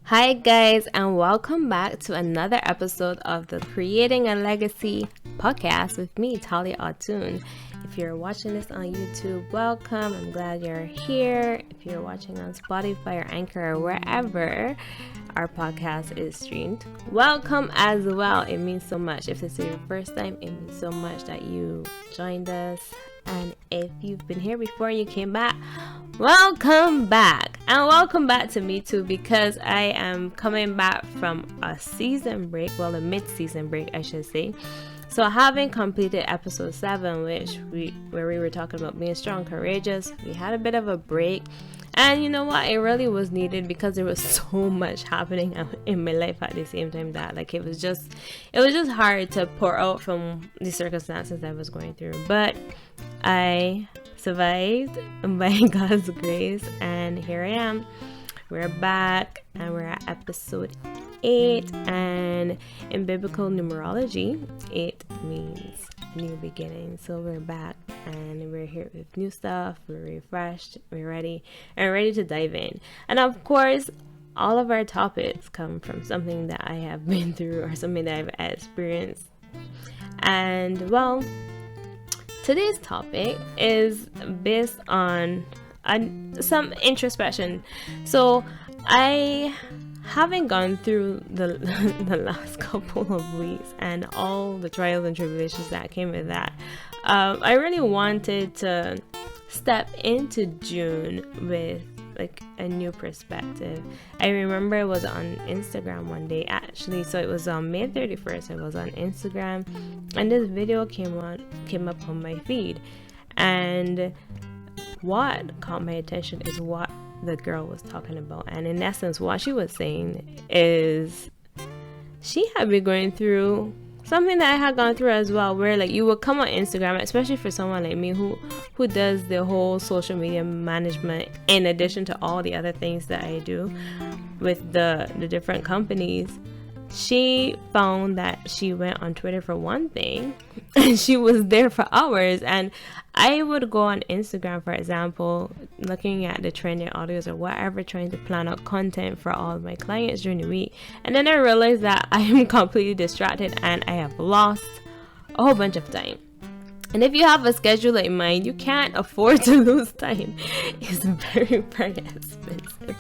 Hi guys, and welcome back to another episode of the Creating a Legacy podcast with me, Talia Atun. If you're watching this on YouTube, welcome. I'm glad you're here. If you're watching on Spotify or Anchor or wherever our podcast is streamed, welcome as well. It means so much. If this is your first time, it means so much that you joined us. And if you've been here before you came back, welcome back. And welcome back to me too, because I am coming back from a season break, well, a mid-season break, I should say. So having completed episode 7, where we were talking about being strong, courageous, we had a bit of a break. And you know what? It really was needed because there was so much happening in my life at the same time that it was just hard to pour out from the circumstances I was going through. But I survived by God's grace, and here I am. We're back, and we're at episode 8, and in biblical numerology, 8 means new beginning. So we're back, and we're here with new stuff. We're refreshed, we're ready, and we're ready to dive in. And of course, all of our topics come from something that I have been through or something that I've experienced. And well, today's topic is based on some introspection. So I haven't gone through the last couple of weeks and all the trials and tribulations that came with that. I really wanted to step into June with a new perspective. I remember I was on Instagram one day, actually. So it was on May 31st. I was on Instagram, and this video came up on my feed, and what caught my attention is what the girl was talking about. And in essence, what she was saying is she had been going through something that I had gone through as well, where you would come on Instagram, especially for someone like me who does the whole social media management in addition to all the other things that I do with the different companies. She found that she went on Twitter for one thing and she was there for hours. And I would go on Instagram, for example, looking at the trending audios or whatever, trying to plan out content for all of my clients during the week. And then I realized that I am completely distracted and I have lost a whole bunch of time. And if you have a schedule like mine, you can't afford to lose time. It's very, very expensive.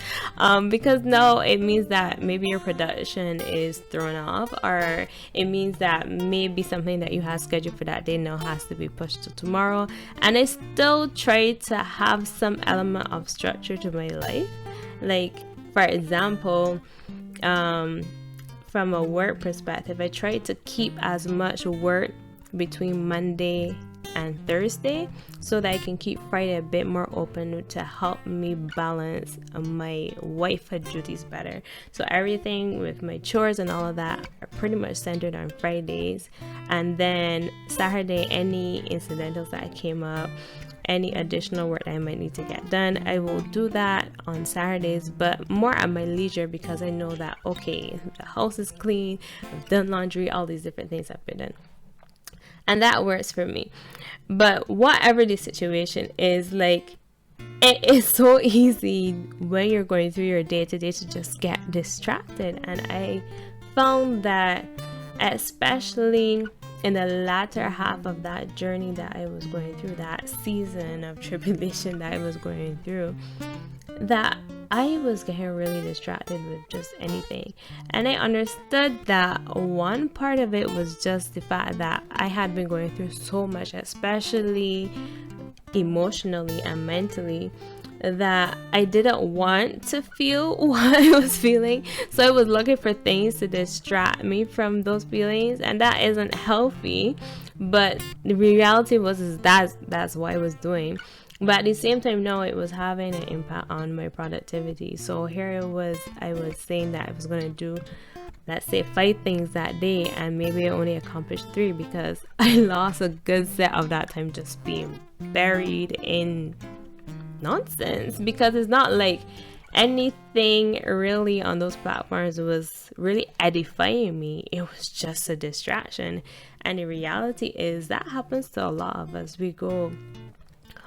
Because now it means that maybe your production is thrown off, or it means that maybe something that you had scheduled for that day now has to be pushed to tomorrow. And I still try to have some element of structure to my life. For example, from a work perspective, I try to keep as much work between Monday and Thursday so that I can keep Friday a bit more open to help me balance my wifehood duties better. So everything with my chores and all of that are pretty much centered on Fridays, and then Saturday, any incidentals that came up, any additional work that I might need to get done, I will do that on Saturdays, but more at my leisure, because I know that, okay, the house is clean, I've done laundry, all these different things have been done. And that works for me. But whatever the situation is, it is so easy when you're going through your day-to-day to just get distracted. And I found that, especially in the latter half of that journey that I was going through, that season of tribulation that I was going through, that I was getting really distracted with just anything. And I understood that one part of it was just the fact that I had been going through so much, especially emotionally and mentally, that I didn't want to feel what I was feeling. So I was looking for things to distract me from those feelings, and that isn't healthy. But the reality was that's what I was doing. But at the same time, no, it was having an impact on my productivity. So here I was saying that I was going to do, let's say, 5 things that day, and maybe I only accomplished 3 because I lost a good set of that time just being buried in nonsense. Because it's not like anything really on those platforms was really edifying me. It was just a distraction. And the reality is that happens to a lot of us. We go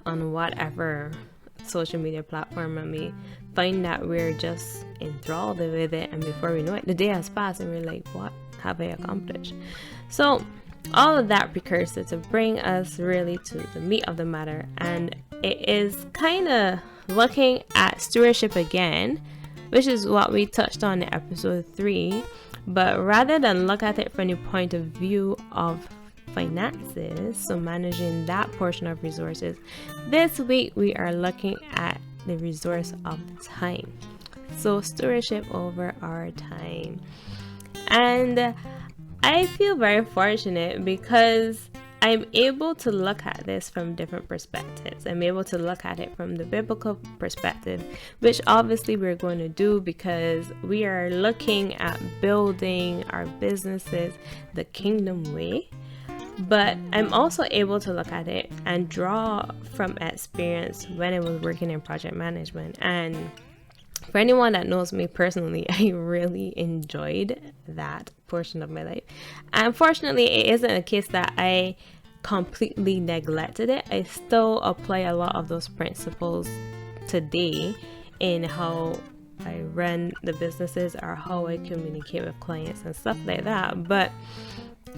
on whatever social media platform and we find that we're just enthralled with it, and before we know it, the day has passed and we're like, what have I accomplished? So all of that precursor to bring us really to the meat of the matter, and it is kind of looking at stewardship again, which is what we touched on in episode 3. But rather than look at it from the point of view of finances, so managing that portion of resources, this week we are looking at the resource of time. So stewardship over our time. And I feel very fortunate because I'm able to look at this from different perspectives. I'm able to look at it from the biblical perspective, which obviously we're going to do because we are looking at building our businesses the kingdom way. But I'm also able to look at it and draw from experience when I was working in project management. And for anyone that knows me personally, I really enjoyed that portion of my life. Unfortunately, it isn't a case that I completely neglected it. I still apply a lot of those principles today in how I run the businesses or how I communicate with clients and stuff like that. But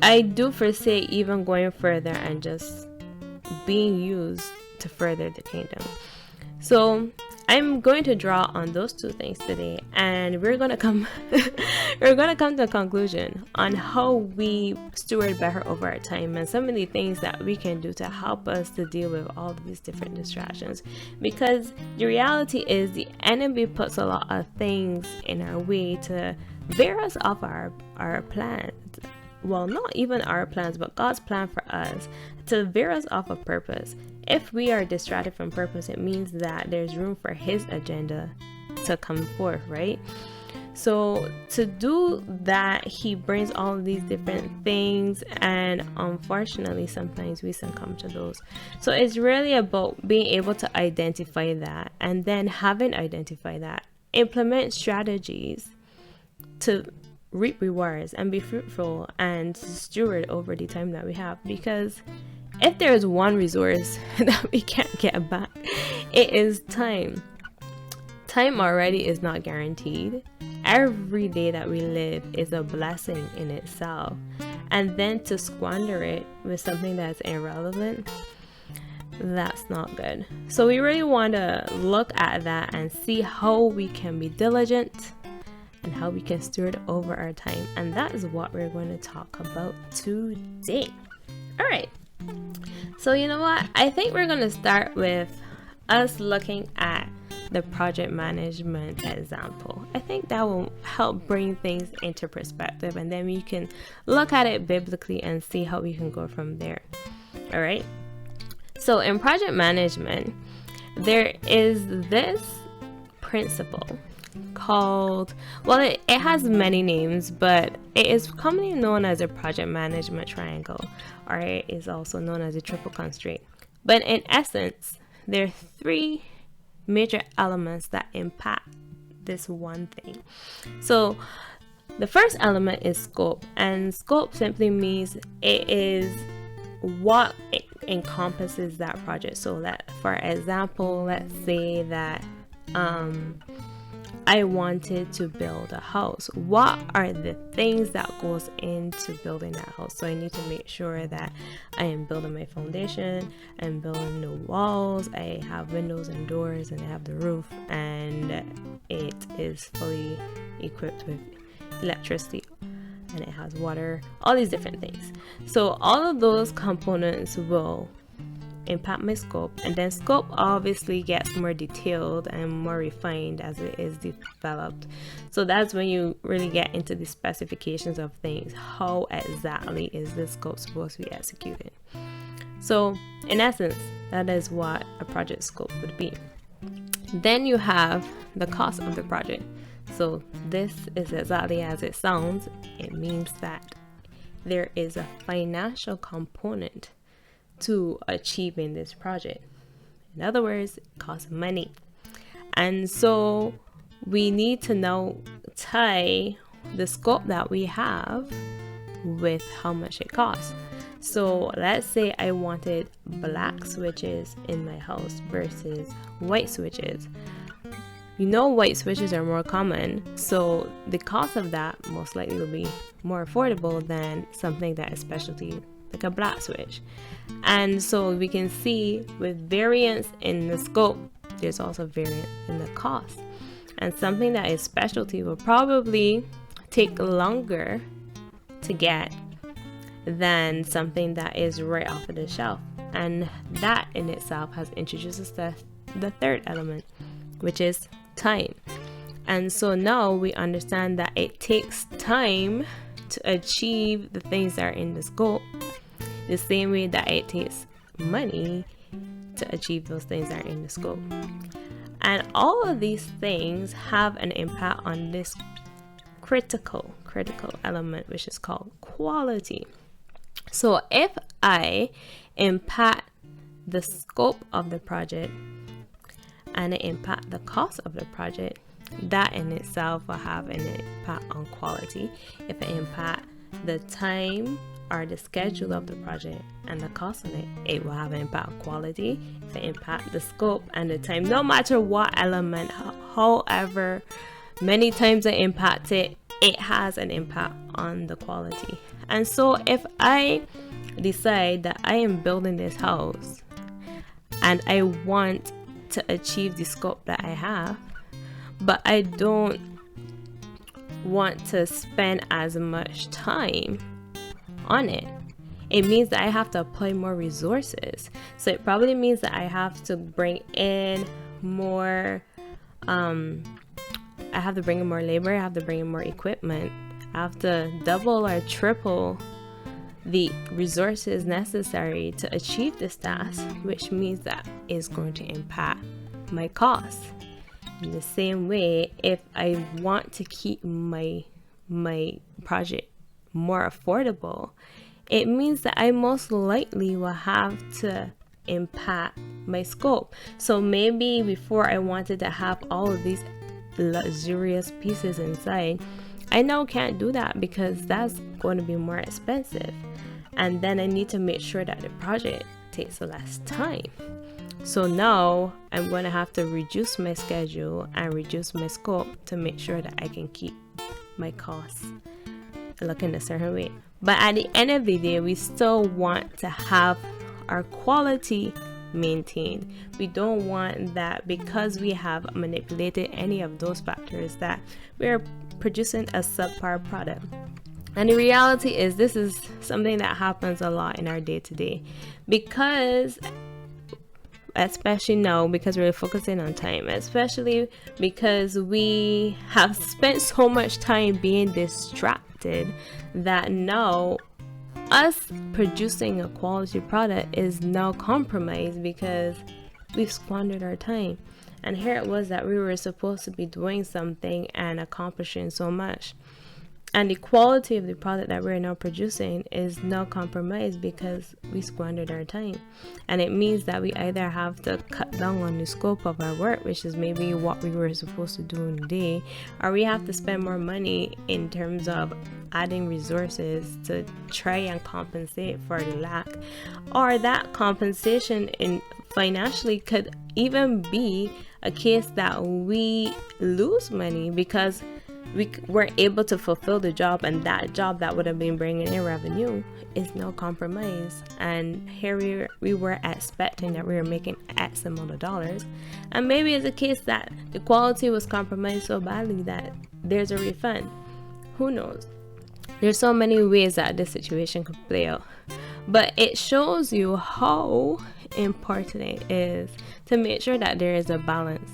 I do foresee even going further and just being used to further the kingdom. So I'm going to draw on those two things today, and we're going to come to a conclusion on how we steward better over our time and some of the things that we can do to help us to deal with all of these different distractions. Because the reality is the enemy puts a lot of things in our way to veer us off our plans. Well, not even our plans, but God's plan for us, to veer us off of purpose. If we are distracted from purpose, it means that there's room for His agenda to come forth, right? So to do that, He brings all of these different things, and unfortunately, sometimes we succumb to those. So it's really about being able to identify that, and then having identified that, implement strategies to reap rewards and be fruitful and steward over the time that we have. Because if there's one resource that we can't get back, it is time. Time already is not guaranteed. Every day that we live is a blessing in itself. And then to squander it with something that's irrelevant, that's not good. So we really want to look at that and see how we can be diligent and how we can steward over our time. And that is what we're going to talk about today. All right. So you know what? I think we're going to start with us looking at the project management example. I think that will help bring things into perspective, and then we can look at it biblically and see how we can go from there. All right. So in project management, there is this principle called, well, it has many names, but it is commonly known as a project management triangle, or it is also known as a triple constraint. But in essence, there are 3 major elements that impact this one thing. So the first element is scope, and scope simply means it is what it encompasses that project. So that, for example, let's say that I wanted to build a house. What are the things that goes into building that house? So I need to make sure that I am building my foundation, I'm building the walls, I have windows and doors, and I have the roof, and it is fully equipped with electricity, and it has water, all these different things. So all of those components will impact my scope, and then scope obviously gets more detailed and more refined as it is developed. So that's when you really get into the specifications of things. How exactly is this scope supposed to be executed? So in essence, that is what a project scope would be. Then you have the cost of the project. So this is exactly as it sounds. It means that there is a financial component to achieving this project. In other words, it costs money. And so we need to now tie the scope that we have with how much it costs. So let's say I wanted black switches in my house versus white switches. White switches are more common, so the cost of that most likely will be more affordable than something that is specialty, like a black switch. And so we can see with variance in the scope, there's also variance in the cost. And something that is specialty will probably take longer to get than something that is right off of the shelf. And that in itself has introduced us to the third element, which is time. And so now we understand that it takes time to achieve the things that are in the scope, the same way that it takes money to achieve those things that are in the scope. And all of these things have an impact on this critical element, which is called quality. So if I impact the scope of the project and it impact the cost of the project, that in itself will have an impact on quality. If it impact the time or the schedule of the project and the cost of it, it will have an impact on quality. If it impact the scope and the time, no matter what element, however many times it impacts it, it has an impact on the quality. And so if I decide that I am building this house and I want to achieve the scope that I have, but I don't want to spend as much time on it, it means that I have to apply more resources. So it probably means that I have to bring in more I have to bring in more labor, I have to bring in more equipment, I have to double or triple the resources necessary to achieve this task, which means that is going to impact my costs. In the same way, if I want to keep my project more affordable, it means that I most likely will have to impact my scope. So maybe before I wanted to have all of these luxurious pieces inside, I now can't do that because that's going to be more expensive. And then I need to make sure that the project takes less time. So now I'm going to have to reduce my schedule and reduce my scope to make sure that I can keep my costs looking a certain way. But at the end of the day, we still want to have our quality maintained. We don't want that because we have manipulated any of those factors that we're producing a subpar product. And the reality is this is something that happens a lot in our day-to-day, because especially now, because we're focusing on time, especially because we have spent so much time being distracted that now us producing a quality product is now compromised because we've squandered our time. And here it was that we were supposed to be doing something and accomplishing so much. And the quality of the product that we're now producing is now compromised because we squandered our time. And it means that we either have to cut down on the scope of our work, which is maybe what we were supposed to do in a day, or we have to spend more money in terms of adding resources to try and compensate for the lack. Or that compensation in financially could even be a case that we lose money because we weren't able to fulfill the job, and that job that would have been bringing in revenue is now compromised. And here we were expecting that we were making X amount of dollars, and maybe it's a case that the quality was compromised so badly that there's a refund. Who knows? There's so many ways that this situation could play out, but it shows you how important it is to make sure that there is a balance.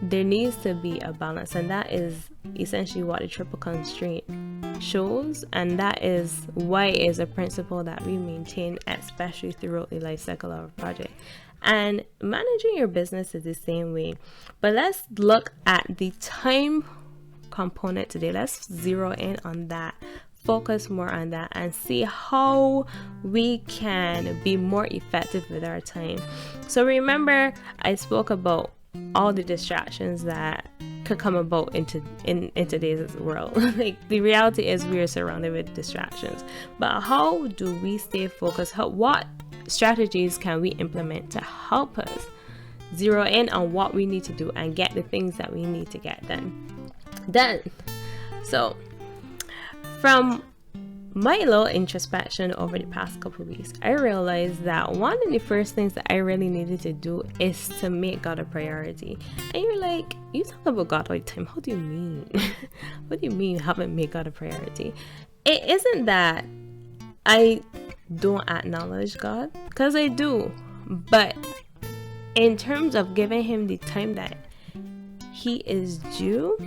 There needs to be a balance, and that is essentially what the triple constraint shows, and that is why it is a principle that we maintain, especially throughout the life cycle of a project. And managing your business is the same way, but let's look at the time component today. Let's zero in on that, focus more on that, and see how we can be more effective with our time. So remember, I spoke about all the distractions that could come about in today's world. Like, the reality is we are surrounded with distractions, but how do we stay focused? What strategies can we implement to help us zero in on what we need to do and get the things that we need to get done? So from my little introspection over the past couple of weeks, I realized that one of the first things that I really needed to do is to make God a priority. And you're like, you talk about God all the time. How do you mean? What do you mean you haven't made God a priority? It isn't that I don't acknowledge God, because I do. But in terms of giving him the time that he is due,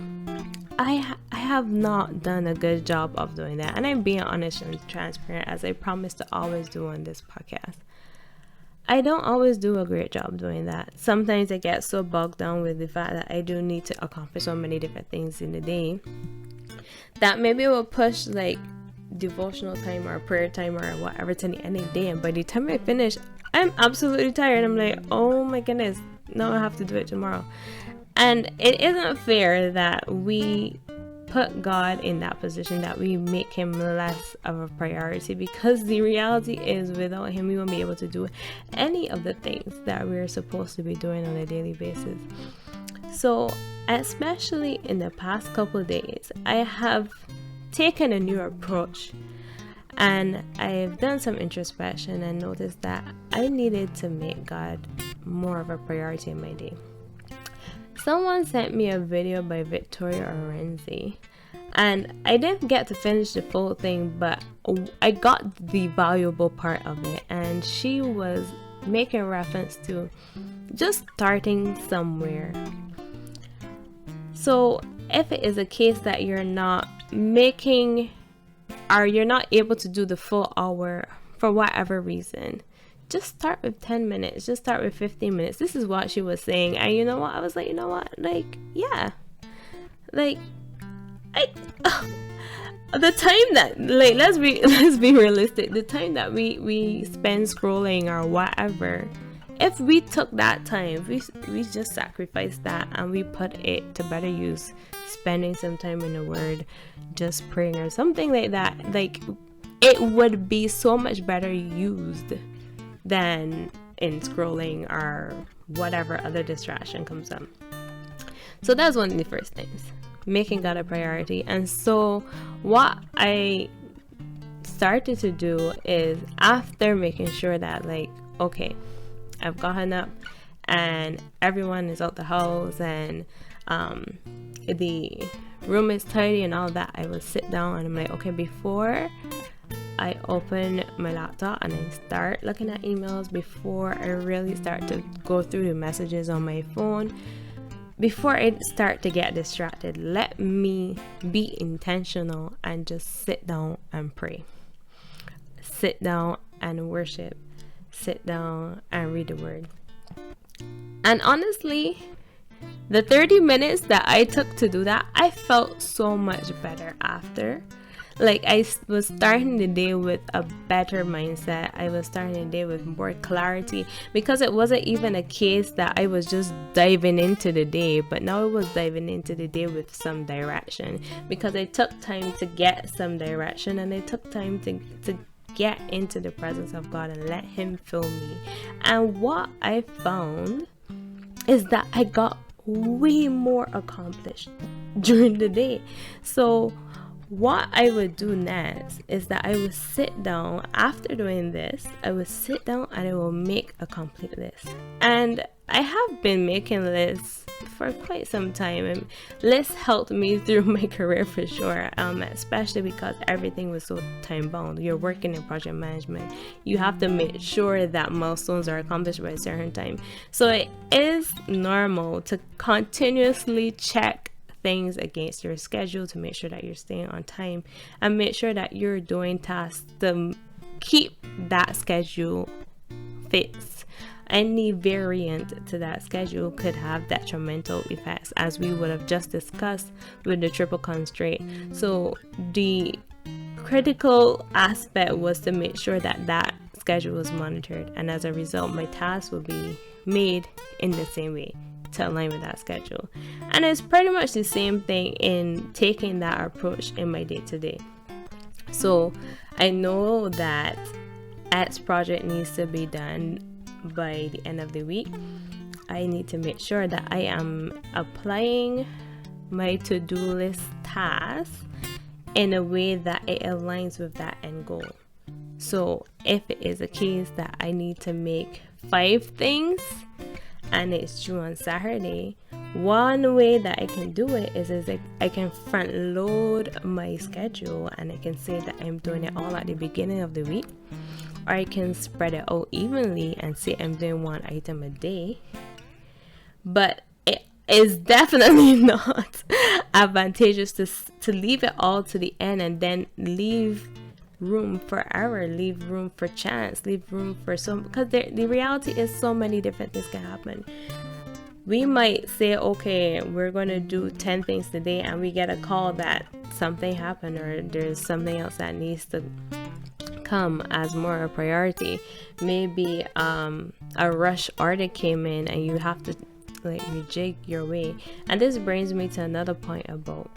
I have not done a good job of doing that. And I'm being honest and transparent, as I promise to always do on this podcast. I don't always do a great job doing that. Sometimes I get so bogged down with the fact that I do need to accomplish so many different things in the day that maybe I will push like devotional time or prayer time or whatever to the end of the day. And by the time I finish, I'm absolutely tired. I'm like, oh my goodness, now I have to do it tomorrow. And it isn't fair that we put God in that position, that we make him less of a priority, because the reality is without him we won't be able to do any of the things that we're supposed to be doing on a daily basis. So especially in the past couple of days, I have taken a new approach, and I've done some introspection and noticed that I needed to make God more of a priority in my day. Someone sent me a video by Victoria Orenzi, and I didn't get to finish the full thing, but I got the valuable part of it. And she was making reference to just starting somewhere. So if it is a case that you're not making, or you're not able to do the full hour for whatever reason, just start with 10 minutes, just start with 15 minutes. This is what she was saying. And you know what? I was like, you know what? Like, yeah. Like, the time that, like, let's be realistic. The time that we spend scrolling or whatever, if we took that time, we just sacrificed that and we put it to better use, spending some time in the Word, just praying or something like that, like, it would be so much better used than in scrolling or whatever other distraction comes up. So that's one of the first things, making God a priority. And so what I started to do is, after making sure that, like, okay, I've gotten up and everyone is out the house and the room is tidy and all that, I will sit down and I'm like, okay, before I open my laptop and I start looking at emails, before I really start to go through the messages on my phone, before I start to get distracted, let me be intentional and just sit down and pray. Sit down and worship. Sit down and read the Word. And honestly, the 30 minutes that I took to do that, I felt so much better after. Like, I was starting the day with a better mindset. I was starting the day with more clarity, because it wasn't even a case that I was just diving into the day, but now I was diving into the day with some direction, because I took time to get some direction and I took time to get into the presence of God and let him fill me. And what I found is that I got way more accomplished during the day. So what I would do next is that I would sit down after doing this. I would sit down and I will make a complete list. And I have been making lists for quite some time, and lists helped me through my career for sure, especially because everything was so time bound. You're working in project management, you have to make sure that milestones are accomplished by a certain time. So it is normal to continuously check things against your schedule to make sure that you're staying on time and make sure that you're doing tasks to keep that schedule fixed. Any variant to that schedule could have detrimental effects, as we would have just discussed with the triple constraint. So the critical aspect was to make sure that that schedule was monitored, and as a result my tasks will be made in the same way, to align with that schedule. And it's pretty much the same thing in taking that approach in my day-to-day. So I know that X project needs to be done by the end of the week. I need to make sure that I am applying my to-do list tasks in a way that it aligns with that end goal. So if it is a case that I need to make 5 things and it's due on Saturday, one way that I can do it is I can front load my schedule, and I can say that I'm doing it all at the beginning of the week, or I can spread it out evenly and say I'm doing 1 item a day. But it is definitely not advantageous to leave it all to the end and then leave room for error, leave room for chance, leave room for because the reality is so many different things can happen. We might say, okay, we're going to do 10 things today, and we get a call that something happened or there's something else that needs to come as more a priority. Maybe a rush order came in and you have to rejig your way. And this brings me to another point about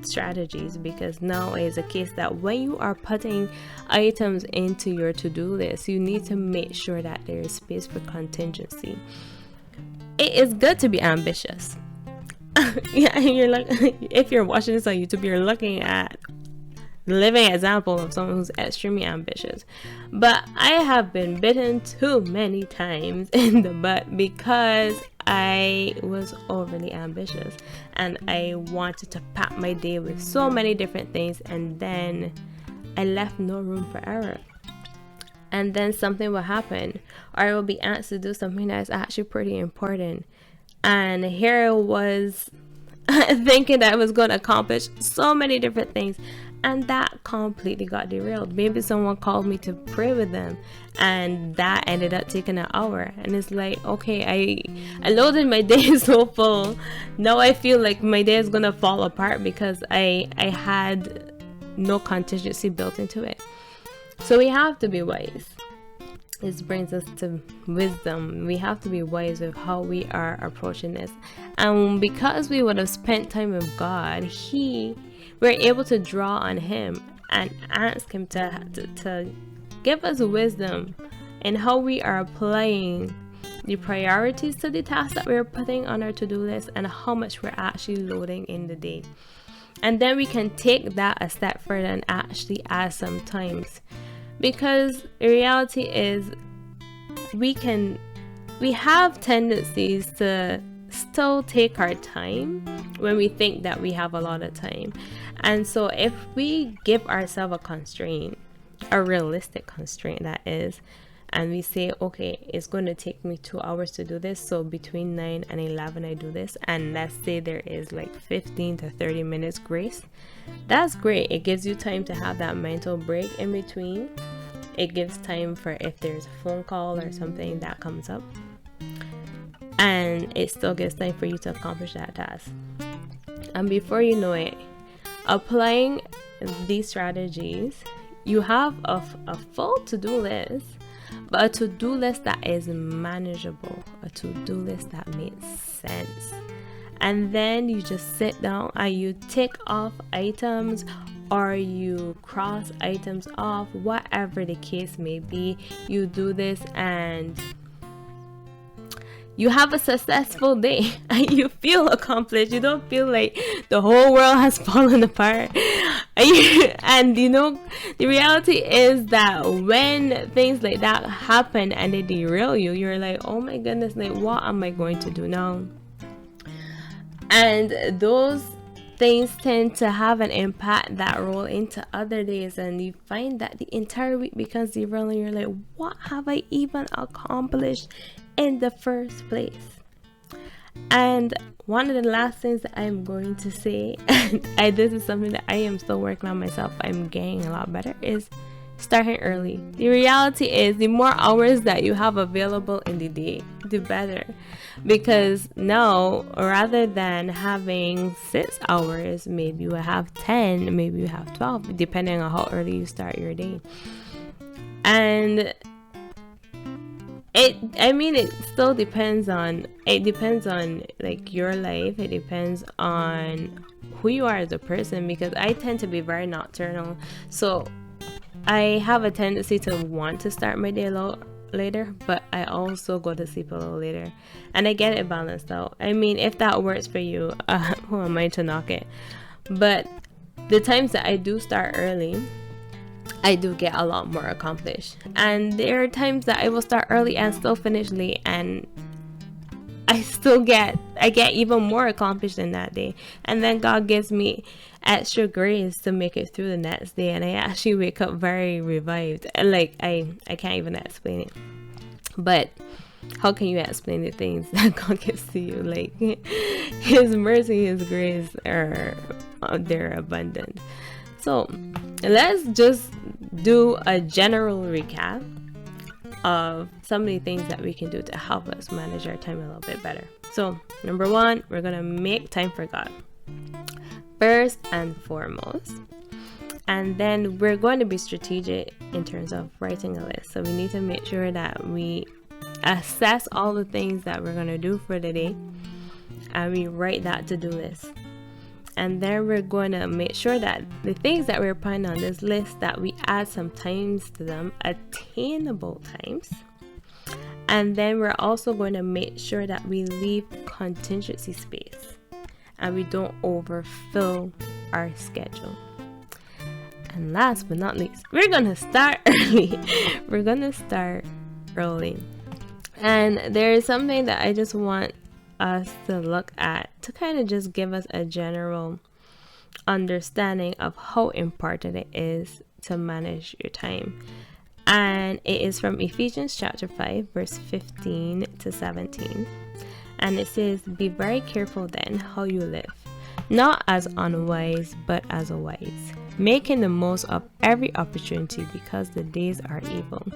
strategies, because now is a case that when you are putting items into your to-do list, you need to make sure that there is space for contingency. It is good to be ambitious. Yeah, you're like, if you're watching this on YouTube, you're looking at the living example of someone who's extremely ambitious. But I have been bitten too many times in the butt because I was overly ambitious and I wanted to pack my day with so many different things, and then I left no room for error. And then something will happen, or I will be asked to do something that is actually pretty important. And here I was thinking that I was going to accomplish so many different things, and that completely got derailed. Maybe someone called me to pray with them, and that ended up taking an hour. And it's like, okay, I loaded my day so full. Now I feel like my day is going to fall apart because I had no contingency built into it. So we have to be wise. This brings us to wisdom. We have to be wise with how we are approaching this. And because we would have spent time with God, we're able to draw on Him and ask Him to give us wisdom in how we are applying the priorities to the tasks that we're putting on our to-do list and how much we're actually loading in the day. And then we can take that a step further and actually add some times. Because the reality is we have tendencies to still take our time when we think that we have a lot of time. And so if we give ourselves a constraint, a realistic constraint that is, and we say, okay, it's going to take me 2 hours to do this, so between 9 and 11 I do this, and let's say there is like 15 to 30 minutes grace, that's great. It gives you time to have that mental break in between. It gives time for if there's a phone call or something that comes up, and it still gives time for you to accomplish that task. And before you know it, applying these strategies, you have a full to-do list, but a to-do list that is manageable, a to-do list that makes sense. And then you just sit down and you tick off items, or you cross items off, whatever the case may be. You do this and you have a successful day and you feel accomplished. You don't feel like the whole world has fallen apart. And you know, the reality is that when things like that happen and they derail you, you're like, oh my goodness, like what am I going to do now? And those things tend to have an impact that roll into other days, and you find that the entire week becomes derailed and you're like, what have I even accomplished in the first place? And one of the last things that I'm going to say, and this is something that I am still working on myself, I'm getting a lot better, is starting early. The reality is the more hours that you have available in the day, the better. Because now, rather than having 6 hours, maybe you will have 10, maybe you have 12, depending on how early you start your day. And it still depends on, like your life. It depends on who you are as a person, because I tend to be very nocturnal, so I have a tendency to want to start my day a little later, but I also go to sleep a little later, and I get it balanced out. I mean, if that works for you, who am I to knock it? But the times that I do start early, I do get a lot more accomplished. And there are times that I will start early and still finish late, and I get even more accomplished in that day. And then God gives me extra grace to make it through the next day, and I actually wake up very revived. And like I can't even explain it. But how can you explain the things that God gives to you? Like His mercy, His grace they're abundant. So let's just do a general recap of some of the things that we can do to help us manage our time a little bit better. So number one, we're going to make time for God first and foremost. And then we're going to be strategic in terms of writing a list. So we need to make sure that we assess all the things that we're going to do for the day, and we write that to-do list. And then we're going to make sure that the things that we're putting on this list, that we add some times to them, attainable times. And then we're also going to make sure that we leave contingency space and we don't overfill our schedule. And last but not least, we're going to start early. We're going to start early. And there is something that I just want us to look at to kind of just give us a general understanding of how important it is to manage your time. And it is from Ephesians chapter 5 verse 15 to 17, and it says, "Be very careful then how you live, not as unwise but as wise, making the most of every opportunity, because the days are evil.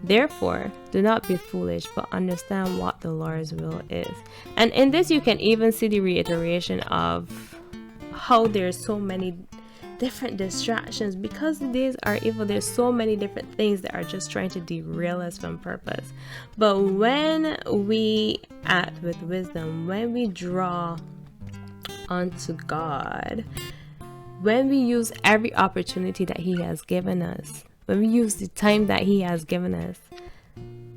Therefore, do not be foolish, but understand what the Lord's will is." And in this, you can even see the reiteration of how there's so many different distractions. Because the days are evil, there's so many different things that are just trying to derail us from purpose. But when we act with wisdom, when we draw onto God, when we use every opportunity that He has given us, when we use the time that He has given us,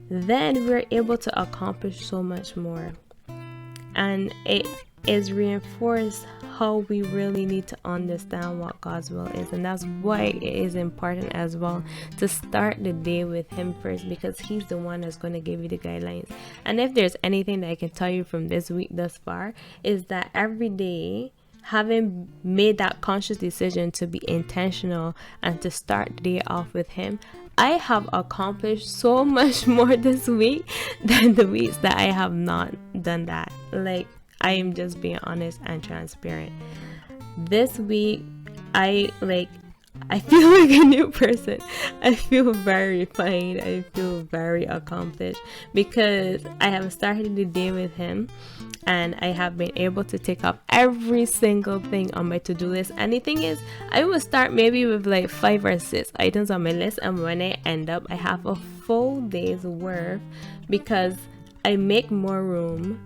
then we're able to accomplish so much more. And it is reinforced how we really need to understand what God's will is. And that's why it is important as well to start the day with Him first, because He's the one that's going to give you the guidelines. And if there's anything that I can tell you from this week thus far, is that every day, having made that conscious decision to be intentional and to start the day off with Him, I have accomplished so much more this week than the weeks that I have not done that. Like, I am just being honest and transparent. This week, I feel like a new person. I feel very refined. I feel very accomplished because I have started the day with Him, and I have been able to take up every single thing on my to-do list. And the thing is, I will start maybe with like 5 or 6 items on my list, and when I end up, I have a full day's worth because I make more room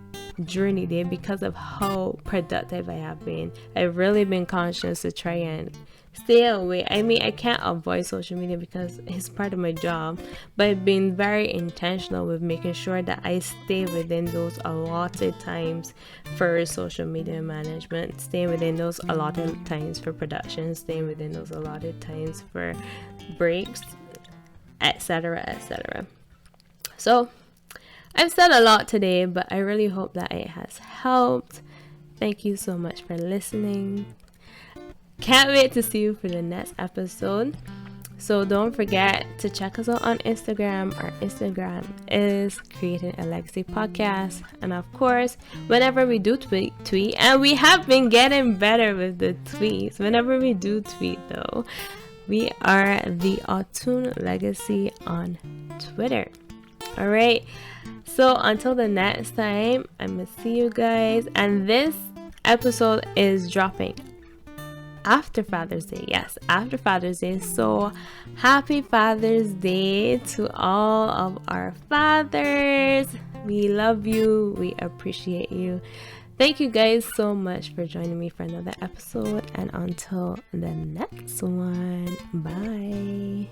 during the day because of how productive I have been. I've really been conscious to try and stay away. I mean, I can't avoid social media because it's part of my job, but I've been very intentional with making sure that I stay within those allotted times for social media management, staying within those allotted times for production, staying within those allotted times for breaks, etc., etc. So I've said a lot today, but I really hope that it has helped. Thank you so much for listening. Can't wait to see you for the next episode. So don't forget to check us out on Instagram. Our Instagram is Creating a Legacy Podcast. And of course, whenever we do tweet, and we have been getting better with the tweets. Whenever we do tweet though, we are the Atun Legacy on Twitter. All right. So until the next time, I'm gonna see you guys, and this episode is dropping after Father's Day. Yes, after Father's Day. So happy Father's Day to all of our fathers. We love you. We appreciate you. Thank you guys so much for joining me for another episode. And until the next one, bye.